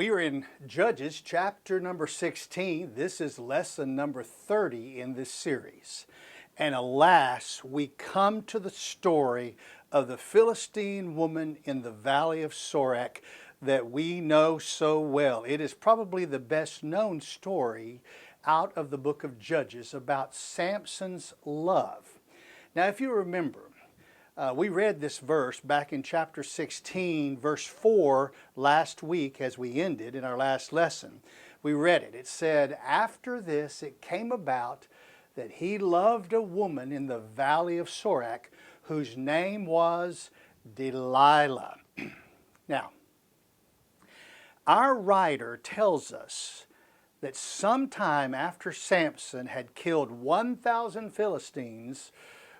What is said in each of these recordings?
We are in Judges chapter number 16. This is lesson number 30 in this series. And alas, we come to the story of the Philistine woman in the valley of Sorek that we know so well. It is probably the best known story out of the book of Judges about Samson's love. Now, if you remember, we read this verse back in chapter 16, verse 4 last week as we ended in our last lesson. We read it. It said, "After this it came about that he loved a woman in the valley of Sorek whose name was Delilah." Now, our writer tells us that sometime after Samson had killed 1,000 Philistines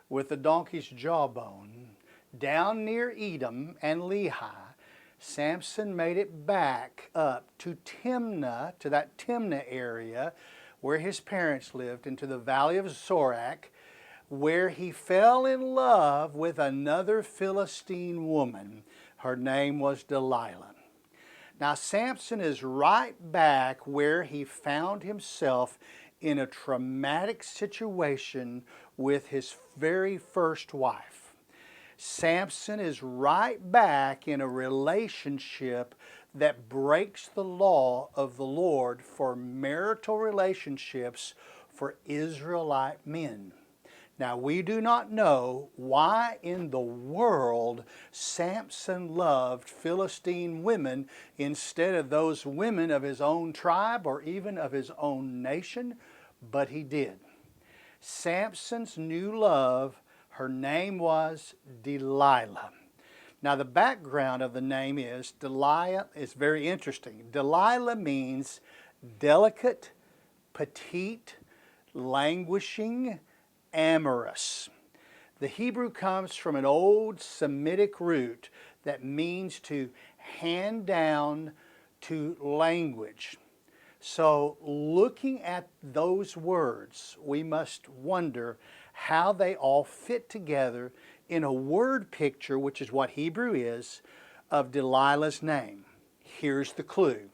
with the donkey's jawbone, down near Edom and Lehi, Samson made it back up to Timnah, to that Timnah area where his parents lived, into the valley of Sorek, where he fell in love with another Philistine woman. Her name was Delilah. Now, Samson is right back where he found himself in a traumatic situation with his very first wife. Samson is right back in a relationship that breaks the law of the Lord for marital relationships for Israelite men. Now, we do not know why in the world Samson loved Philistine women instead of those women of his own tribe or even of his own nation, but he did. Samson's new love, her name was Delilah. Now, the background of the name is Delilah is very interesting. Delilah means delicate, petite, languishing, amorous. The Hebrew comes from an old Semitic root that means to hand down to language. So looking at those words, we must wonder how they all fit together in a word picture, which is what Hebrew is, of Delilah's name. Here's the clue.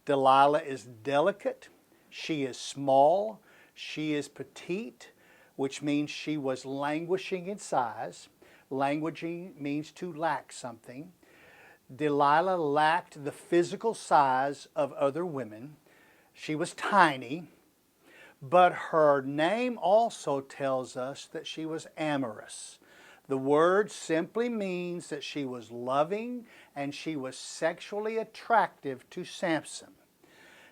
Delilah is delicate, she is small, she is petite, which means she was languishing in size. Languishing means to lack something. Delilah lacked the physical size of other women. She was tiny, but her name also tells us that she was amorous. The word simply means that she was loving and she was sexually attractive to Samson.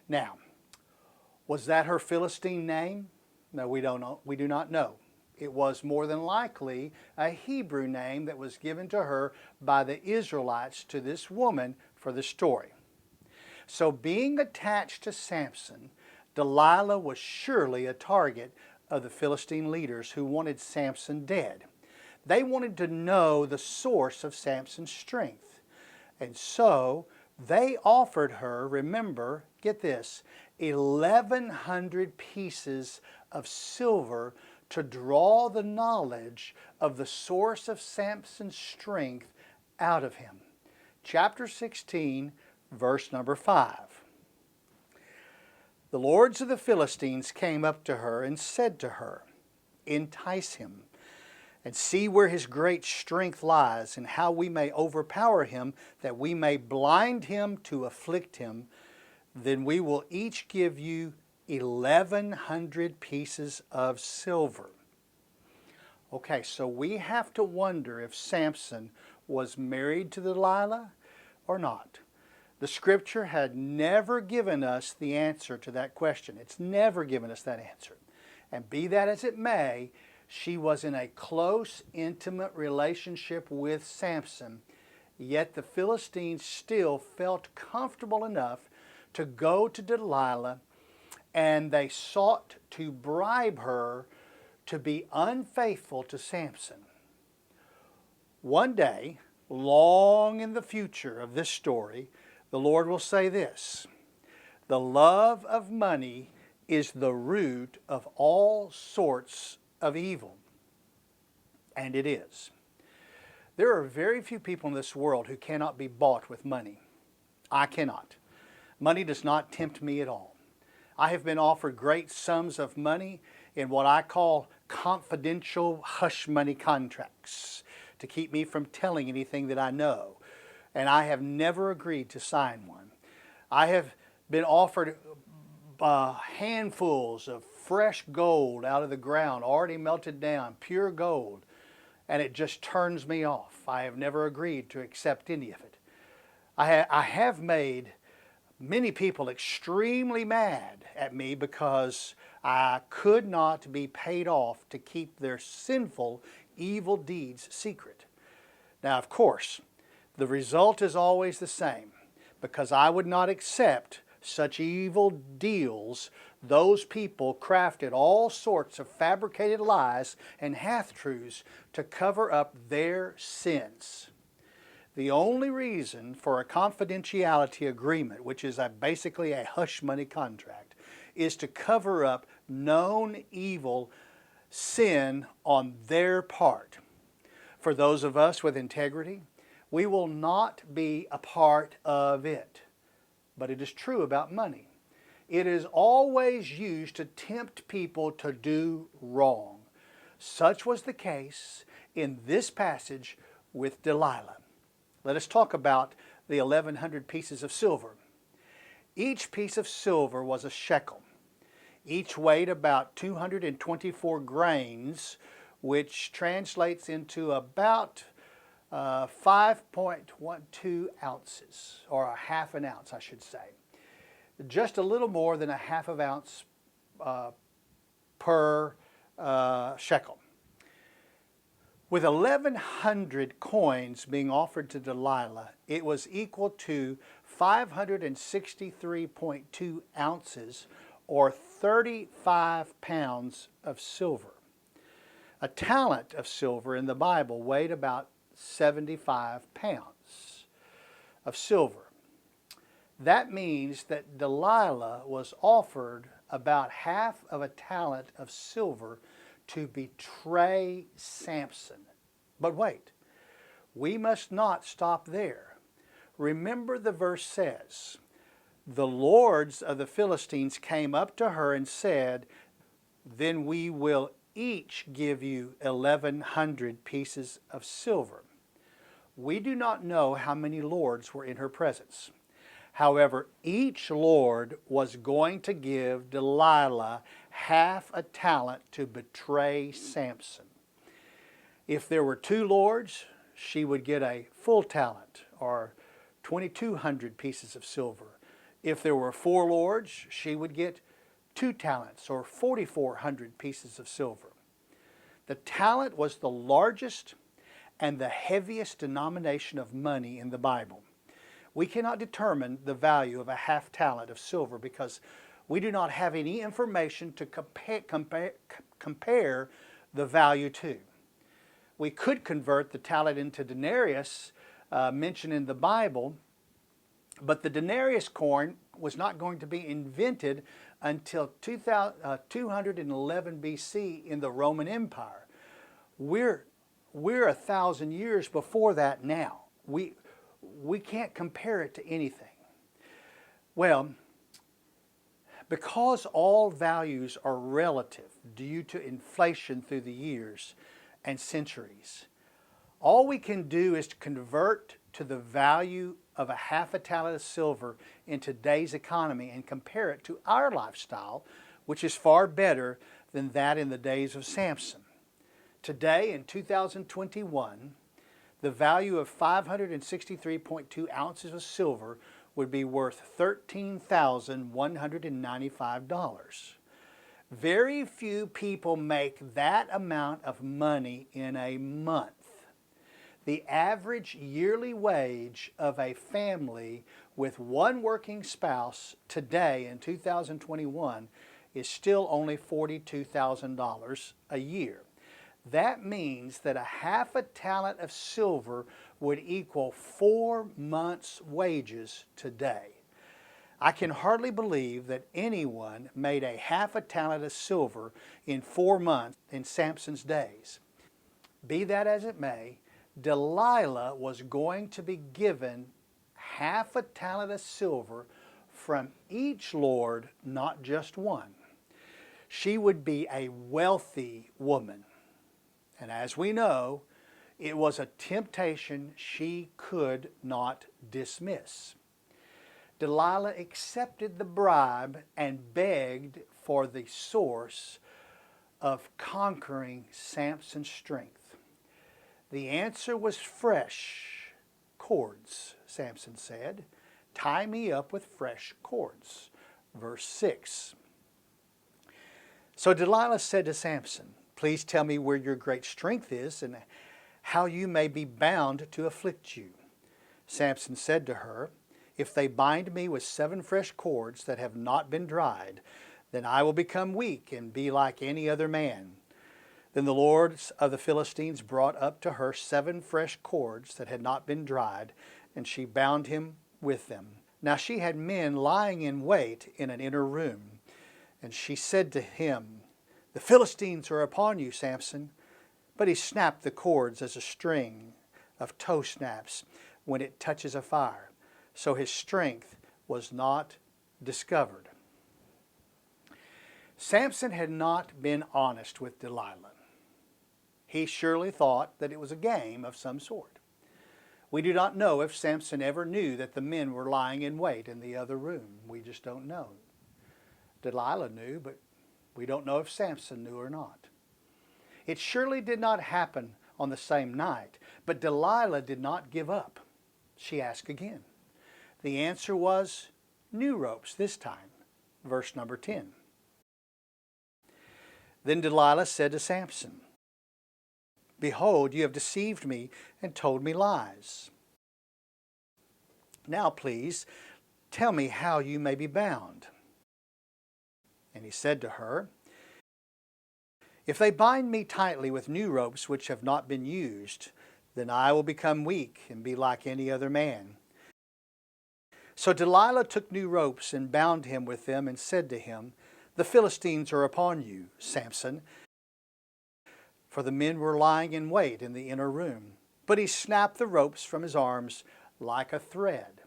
Now, was that her Philistine name? No, we don't know. We do not know. It was more than likely a Hebrew name that was given to her by the Israelites to this woman for the story. So being attached to Samson, Delilah was surely a target of the Philistine leaders who wanted Samson dead. They wanted to know the source of Samson's strength. And so they offered her, remember, get this, 1,100 pieces of silver to draw the knowledge of the source of Samson's strength out of him. Chapter 16, verse number 5. The lords of the Philistines came up to her and said to her, "Entice him, and see where his great strength lies, and how we may overpower him, that we may blind him to afflict him. Then we will each give you 1,100 pieces of silver." Okay, so we have to wonder if Samson was married to Delilah or not. The scripture had never given us the answer to that question. It's never given us that answer. And be that as it may, she was in a close, intimate relationship with Samson, yet the Philistines still felt comfortable enough to go to Delilah, and they sought to bribe her to be unfaithful to Samson. One day, long in the future of this story, the Lord will say this: "The love of money is the root of all sorts of evil." And it is. There are very few people in this world who cannot be bought with money. I cannot. Money does not tempt me at all. I have been offered great sums of money in what I call confidential hush money contracts to keep me from telling anything that I know, and I have never agreed to sign one. I have been offered handfuls of fresh gold out of the ground, already melted down, pure gold, and it just turns me off. I have never agreed to accept any of it. I have made many people extremely mad at me because I could not be paid off to keep their sinful, evil deeds secret. Now, of course, the result is always the same. Because I would not accept such evil deals, those people crafted all sorts of fabricated lies and half-truths to cover up their sins. The only reason for a confidentiality agreement, which is basically a hush money contract, is to cover up known evil sin on their part. For those of us with integrity, we will not be a part of it. But it is true about money. It is always used to tempt people to do wrong. Such was the case in this passage with Delilah. Let us talk about the 1,100 pieces of silver. Each piece of silver was a shekel. Each weighed about 224 grains, which translates into about 5.12 ounces, or a half an ounce, I should say. Just a little more than a half of ounce per shekel. With 1,100 coins being offered to Delilah, it was equal to 563.2 ounces, or 35 pounds of silver. A talent of silver in the Bible weighed about 75 pounds of silver. That means that Delilah was offered about half of a talent of silver to betray Samson. But wait, we must not stop there. Remember, the verse says, the lords of the Philistines came up to her and said, then we will each give you 1,100 pieces of silver. We do not know how many lords were in her presence. However, each lord was going to give Delilah half a talent to betray Samson. If there were 2 lords, she would get a full talent, or 2,200 pieces of silver. If there were 4 lords, she would get 2 talents, or 4,400 pieces of silver. The talent was the largest and the heaviest denomination of money in the Bible. We cannot determine the value of a half talent of silver because we do not have any information to compare the value to. We could convert the talent into denarius mentioned in the Bible, but the denarius coin was not going to be invented until 211 BC in the Roman Empire. We're 1,000 years before that now. We can't compare it to anything. Well, because all values are relative due to inflation through the years and centuries, all we can do is to convert to the value of a half a talent of silver in today's economy and compare it to our lifestyle, which is far better than that in the days of Samson. Today, in 2021, the value of 563.2 ounces of silver would be worth $13,195. Very few people make that amount of money in a month. The average yearly wage of a family with one working spouse today in 2021 is still only $42,000 a year. That means that a half a talent of silver would equal 4 months' wages today. I can hardly believe that anyone made a half a talent of silver in 4 months in Samson's days. Be that as it may, Delilah was going to be given half a talent of silver from each lord, not just one. She would be a wealthy woman. And as we know, it was a temptation she could not dismiss. Delilah accepted the bribe and begged for the source of conquering Samson's strength. The answer was fresh cords, Samson said. Tie me up with fresh cords. Verse 6. So Delilah said to Samson, please tell me where your great strength is and how you may be bound to afflict you. Samson said to her, if they bind me with 7 fresh cords that have not been dried, then I will become weak and be like any other man. Then the lords of the Philistines brought up to her 7 fresh cords that had not been dried, and she bound him with them. Now she had men lying in wait in an inner room, and she said to him, the Philistines are upon you, Samson. But he snapped the cords as a string of tow snaps when it touches a fire. So his strength was not discovered. Samson had not been honest with Delilah. He surely thought that it was a game of some sort. We do not know if Samson ever knew that the men were lying in wait in the other room. We just don't know. Delilah knew, but we don't know if Samson knew or not. It surely did not happen on the same night, but Delilah did not give up. She asked again. The answer was new ropes this time. Verse number 10. Then Delilah said to Samson, behold, you have deceived me and told me lies. Now please, tell me how you may be bound. And he said to her, if they bind me tightly with new ropes which have not been used, then I will become weak and be like any other man. So Delilah took new ropes and bound him with them and said to him, the Philistines are upon you, Samson. For the men were lying in wait in the inner room. But he snapped the ropes from his arms like a thread.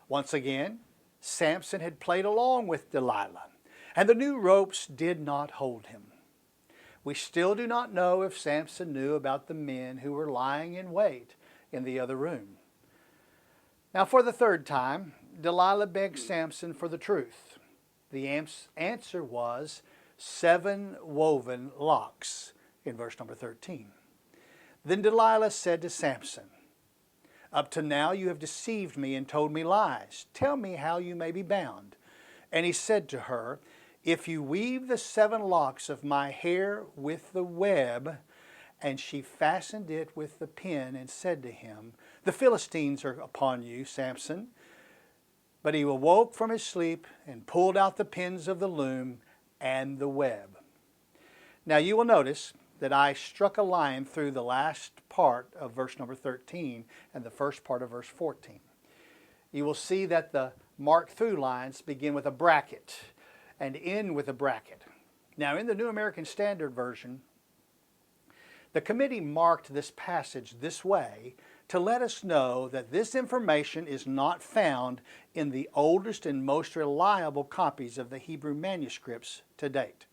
Once again, Samson had played along with Delilah, and the new ropes did not hold him. We still do not know if Samson knew about the men who were lying in wait in the other room. Now for the third time, Delilah begged Samson for the truth. The answer was 7 woven locks in verse number 13. Then Delilah said to Samson, up to now you have deceived me and told me lies. Tell me how you may be bound. And he said to her, if you weave the 7 locks of my hair with the web. And she fastened it with the pin and said to him, the Philistines are upon you, Samson. But he awoke from his sleep and pulled out the pins of the loom and the web. Now you will notice that I struck a line through the last part of verse number 13 and the first part of verse 14. You will see that the marked through lines begin with a bracket and end with a bracket. Now in the New American Standard Version, the committee marked this passage this way to let us know that this information is not found in the oldest and most reliable copies of the Hebrew manuscripts to date.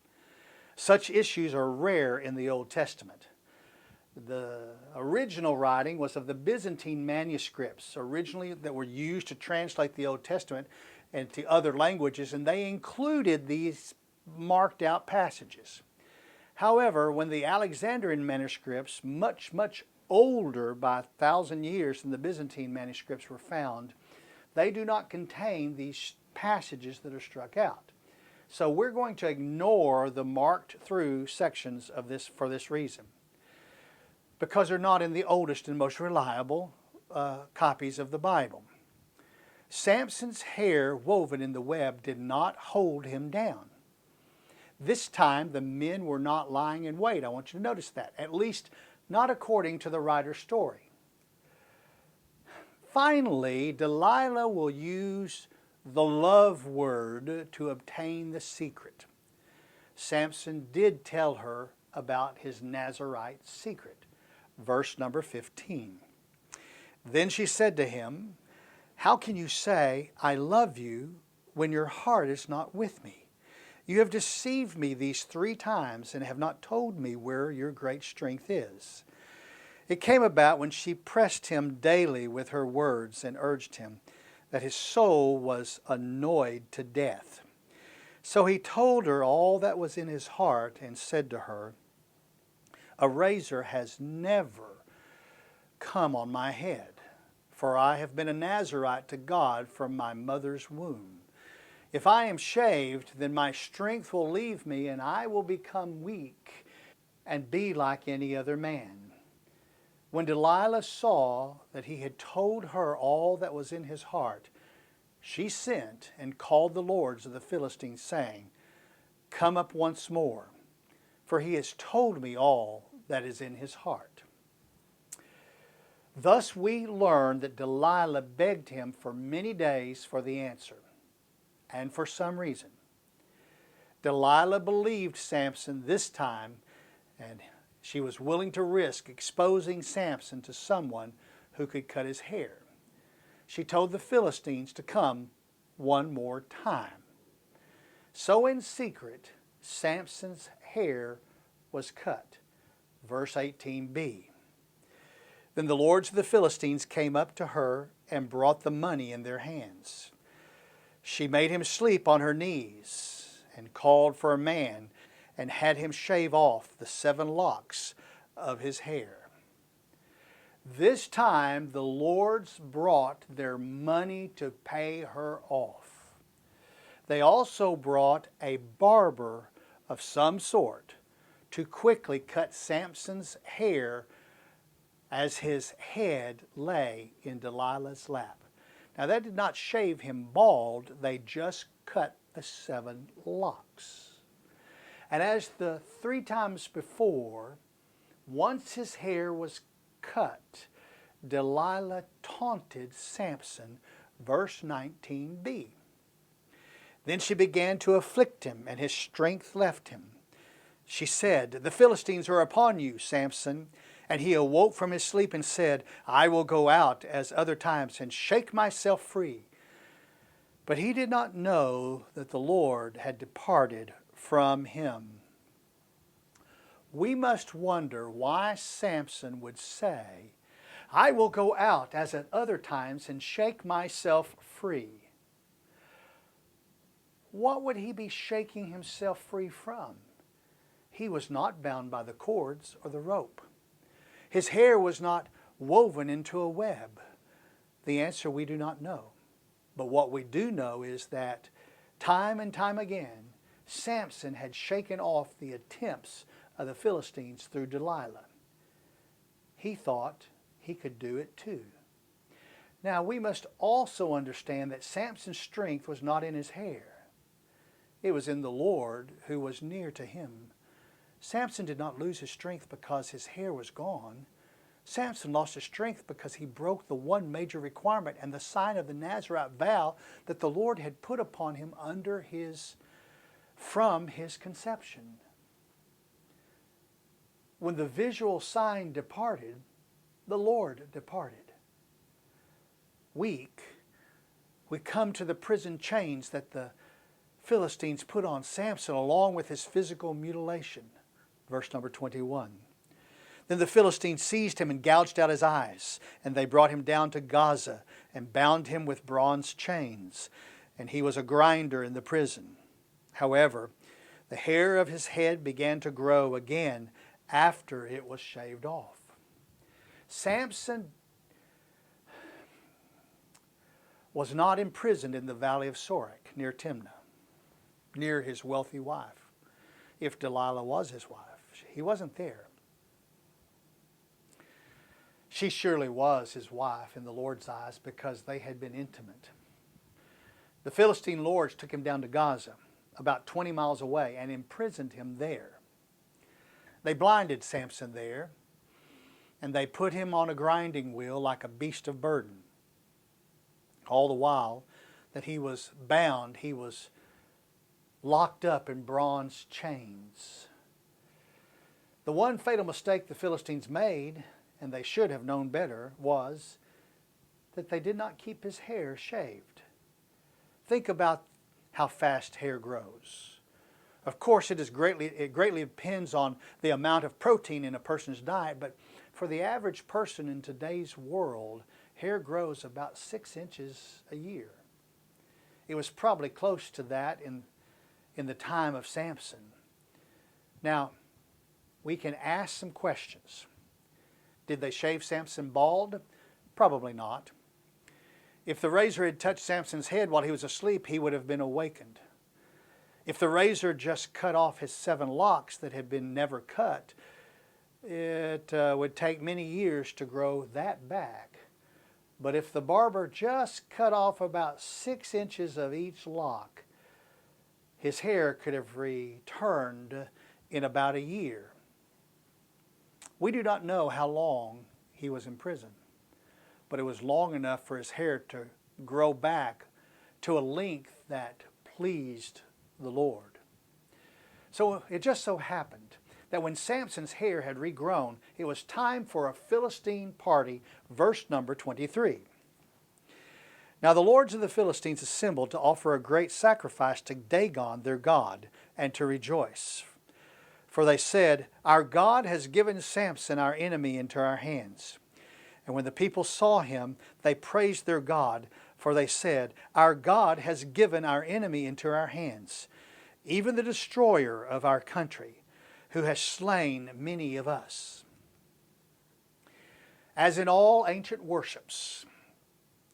Such issues are rare in the Old Testament. The original writing was of the Byzantine manuscripts originally that were used to translate the Old Testament into other languages, and they included these marked out passages. However, when the Alexandrian manuscripts, much older by 1,000 years than the Byzantine manuscripts were found, they do not contain these passages that are struck out. So we're going to ignore the marked through sections of this for this reason, because they're not in the oldest and most reliable copies of the Bible. Samson's hair woven in the web did not hold him down. This time the men were not lying in wait. I want you to notice that, at least not according to the writer's story. Finally, Delilah will use the love word to obtain the secret. Samson did tell her about his Nazirite secret. Verse number 15. Then she said to him, How can you say, I love you, when your heart is not with me? You have deceived me these 3 times and have not told me where your great strength is. It came about when she pressed him daily with her words and urged him, that his soul was annoyed to death. So he told her all that was in his heart and said to her, a razor has never come on my head, for I have been a Nazarite to God from my mother's womb. If I am shaved, then my strength will leave me, and I will become weak and be like any other man. When Delilah saw that he had told her all that was in his heart, she sent and called the lords of the Philistines, saying, come up once more, for he has told me all that is in his heart. Thus we learn that Delilah begged him for many days for the answer, and for some reason. Delilah believed Samson this time, and she was willing to risk exposing Samson to someone who could cut his hair. She told the Philistines to come one more time. So in secret, Samson's hair was cut. Verse 18b. Then the lords of the Philistines came up to her and brought the money in their hands. She made him sleep on her knees and called for a man and had him shave off the 7 locks of his hair. This time the lords brought their money to pay her off. They also brought a barber of some sort to quickly cut Samson's hair as his head lay in Delilah's lap. Now they did not shave him bald, they just cut the 7 locks. And as the 3 times before, once his hair was cut, Delilah taunted Samson, verse 19b. Then she began to afflict him, and his strength left him. She said, the Philistines are upon you, Samson. And he awoke from his sleep and said, I will go out as other times and shake myself free. But he did not know that the Lord had departed from him. We must wonder why Samson would say, I will go out as at other times and shake myself free. What would he be shaking himself free from? He was not bound by the cords or the rope. His hair was not woven into a web. The answer we do not know. But what we do know is that time and time again, Samson had shaken off the attempts of the Philistines through Delilah. He thought he could do it too. Now we must also understand that Samson's strength was not in his hair. It was in the Lord who was near to him. Samson did not lose his strength because his hair was gone. Samson lost his strength because he broke the one major requirement and the sign of the Nazarite vow that the Lord had put upon him from his conception. When the visual sign departed, the Lord departed. Weak, we come to the prison chains that the Philistines put on Samson along with his physical mutilation. Verse number 21. Then the Philistines seized him and gouged out his eyes, and they brought him down to Gaza and bound him with bronze chains, and he was a grinder in the prison. However, the hair of his head began to grow again after it was shaved off. Samson was not imprisoned in the valley of Sorek near Timnah, near his wealthy wife. If Delilah was his wife, he wasn't there. She surely was his wife in the Lord's eyes because they had been intimate. The Philistine lords took him down to Gaza, about 20 miles away, and imprisoned him there. They blinded Samson there, and they put him on a grinding wheel like a beast of burden. All the while that he was bound, he was locked up in bronze chains. The one fatal mistake the Philistines made, and they should have known better, was that they did not keep his hair shaved. Think about how fast hair grows. Of course, it greatly depends on the amount of protein in a person's diet, but for the average person in today's world, hair grows about 6 inches a year. It was probably close to that in the time of Samson. Now, we can ask some questions. Did they shave Samson bald? Probably not. If the razor had touched Samson's head while he was asleep, he would have been awakened. If the razor just cut off his 7 locks that had been never cut, it would take many years to grow that back. But if the barber just cut off about 6 inches of each lock, his hair could have returned in about a year. We do not know how long he was in prison, but it was long enough for his hair to grow back to a length that pleased the Lord. So it just so happened that when Samson's hair had regrown, it was time for a Philistine party, verse number 23. Now the lords of the Philistines assembled to offer a great sacrifice to Dagon their god, and to rejoice. For they said, "Our God has given Samson our enemy into our hands." And when the people saw him, they praised their God, for they said, "Our God has given our enemy into our hands, even the destroyer of our country, who has slain many of us." As in all ancient worships,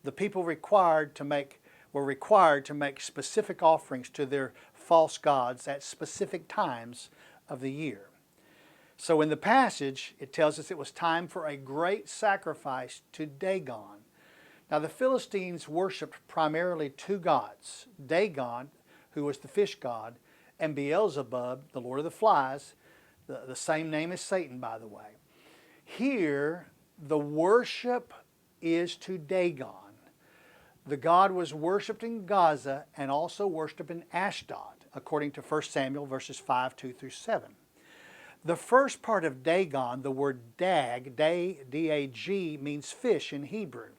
the people were required to make specific offerings to their false gods at specific times of the year. So in the passage, it tells us it was time for a great sacrifice to Dagon. Now the Philistines worshipped primarily 2 gods, Dagon, who was the fish god, and Beelzebub, the lord of the flies, the same name as Satan, by the way. Here, the worship is to Dagon. The god was worshipped in Gaza and also worshipped in Ashdod, according to 1 Samuel verses 5, 2 through 7. The first part of Dagon, the word dag, D-A-G, means fish in Hebrew.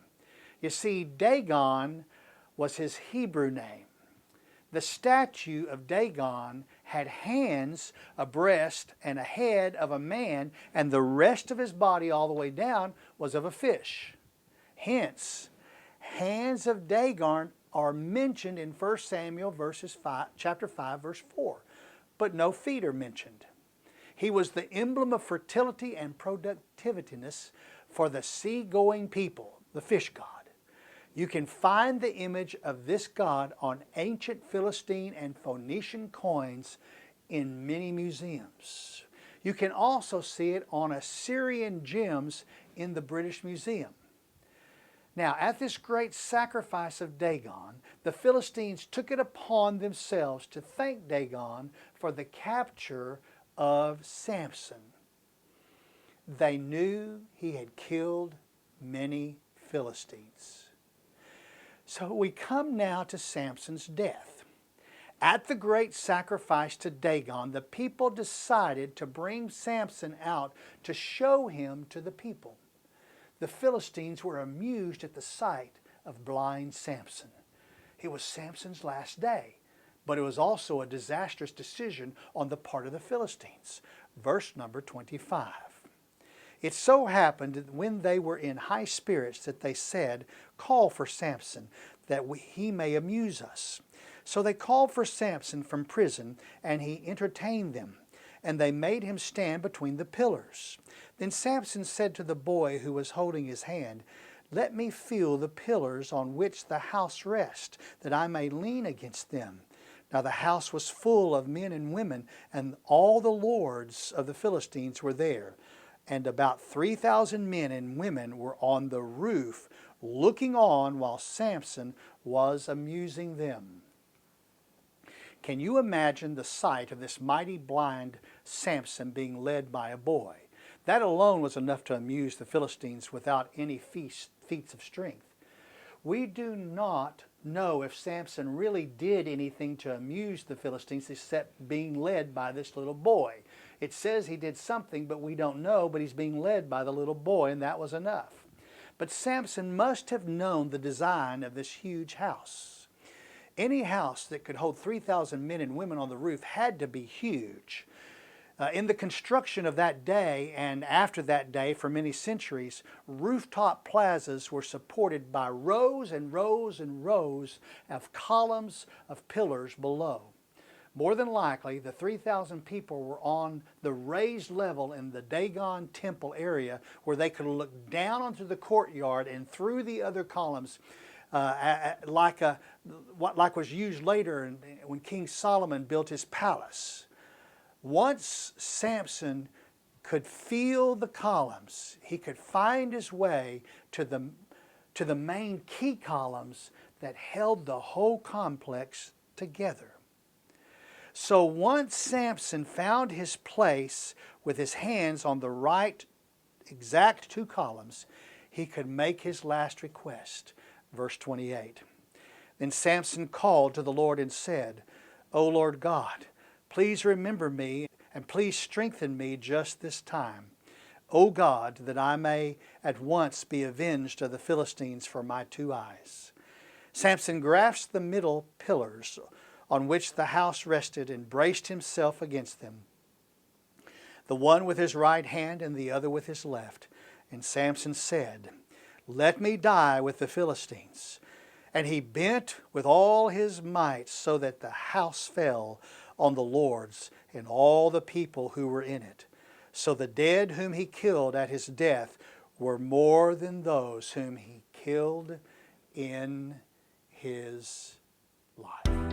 You see, Dagon was his Hebrew name. The statue of Dagon had hands, a breast, and a head of a man, and the rest of his body all the way down was of a fish. Hence, hands of Dagon are mentioned in 1 Samuel chapter 5, verse 4, but no feet are mentioned. He was the emblem of fertility and productiveness for the seagoing people, the fish god. You can find the image of this god on ancient Philistine and Phoenician coins in many museums. You can also see it on Assyrian gems in the British Museum. Now, at this great sacrifice of Dagon, the Philistines took it upon themselves to thank Dagon for the capture of Samson. They knew he had killed many Philistines. So we come now to Samson's death. At the great sacrifice to Dagon, the people decided to bring Samson out to show him to the people. The Philistines were amused at the sight of blind Samson. It was Samson's last day, but it was also a disastrous decision on the part of the Philistines. Verse number 25. It so happened that when they were in high spirits that they said, "Call for Samson, that he may amuse us." So they called for Samson from prison, and he entertained them, and they made him stand between the pillars. Then Samson said to the boy who was holding his hand, "Let me feel the pillars on which the house rests, that I may lean against them." Now the house was full of men and women, and all the lords of the Philistines were there. And about 3,000 men and women were on the roof, looking on while Samson was amusing them. Can you imagine the sight of this mighty blind Samson being led by a boy? That alone was enough to amuse the Philistines without any feats of strength. We do not know if Samson really did anything to amuse the Philistines except being led by this little boy. It says he did something, but we don't know, but he's being led by the little boy, and that was enough. but Samson must have known the design of this huge house. Any house that could hold 3,000 men and women on the roof had to be huge. In the construction of that day and after that day for many centuries, rooftop plazas were supported by rows and rows and rows of columns of pillars below. More than likely, the 3,000 people were on the raised level in the Dagon temple area where they could look down onto the courtyard and through the other columns like was used later when King Solomon built his palace. Once Samson could feel the columns, he could find his way to the main key columns that held the whole complex together. So once Samson found his place with his hands on the right exact two columns, he could make his last request. Verse 28. Then Samson called to the Lord and said, O Lord God, please remember me and please strengthen me just this time. O God, that I may at once be avenged of the Philistines for my two eyes. Samson grasped the middle pillars on which the house rested and braced himself against them, the one with his right hand and the other with his left. And Samson said, Let me die with the Philistines. And he bent with all his might so that the house fell on the lords and all the people who were in it. So the dead whom he killed at his death were more than those whom he killed in his life.